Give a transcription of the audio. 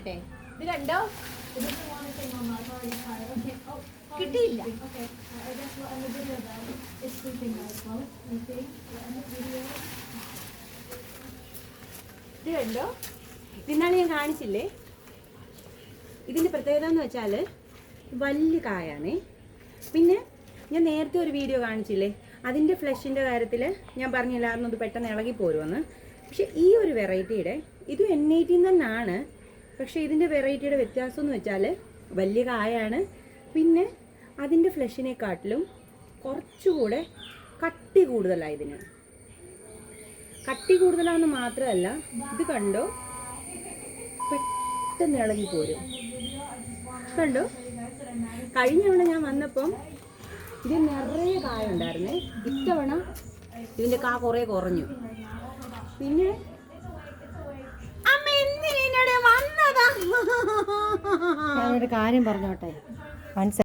കാണിക്കട്ടെ. ഇത് കണ്ടോ? കിട്ടിയില്ല. ഇത് കണ്ടോ? ഇന്നാണ് ഞാൻ കാണിച്ചില്ലേ. ഇതിൻ്റെ പ്രത്യേകത എന്ന് വെച്ചാൽ വലിയ കായാണേ. പിന്നെ ഞാൻ നേരത്തെ ഒരു വീഡിയോ കാണിച്ചില്ലേ, അതിൻ്റെ ഫ്ലഷിൻ്റെ കാര്യത്തിൽ ഞാൻ പറഞ്ഞില്ലായിരുന്നു ഇത് പെട്ടെന്ന് ഇളകി പോരുമെന്ന്. പക്ഷെ ഈ ഒരു വെറൈറ്റിയുടെ ഇത് N18 തന്നെയാണ്. പക്ഷേ ഇതിൻ്റെ വെറൈറ്റിയുടെ വ്യത്യാസം എന്ന് വെച്ചാൽ വലിയ കായാണ്. പിന്നെ അതിൻ്റെ ഫ്ലഷിനെക്കാട്ടിലും കുറച്ചുകൂടെ കട്ടി കൂടുതലാണ്. ഇതിന് കട്ടി കൂടുതലാണെന്ന് മാത്രമല്ല, ഇത് കണ്ടോ പെട്ടെന്ന് ഇളകി പോരും. കണ്ടോ? കഴിഞ്ഞ തവണ ഞാൻ വന്നപ്പം ഇത് നിറയെ കായ ഉണ്ടായിരുന്നേ. ഇത്തവണ ഇതിൻ്റെ കാ കുറേ കുറഞ്ഞു. പിന്നെ അമ്മ എന്തിനാ വന്നതാ? ഞാനൊരു കാര്യം പറഞ്ഞോട്ടെ.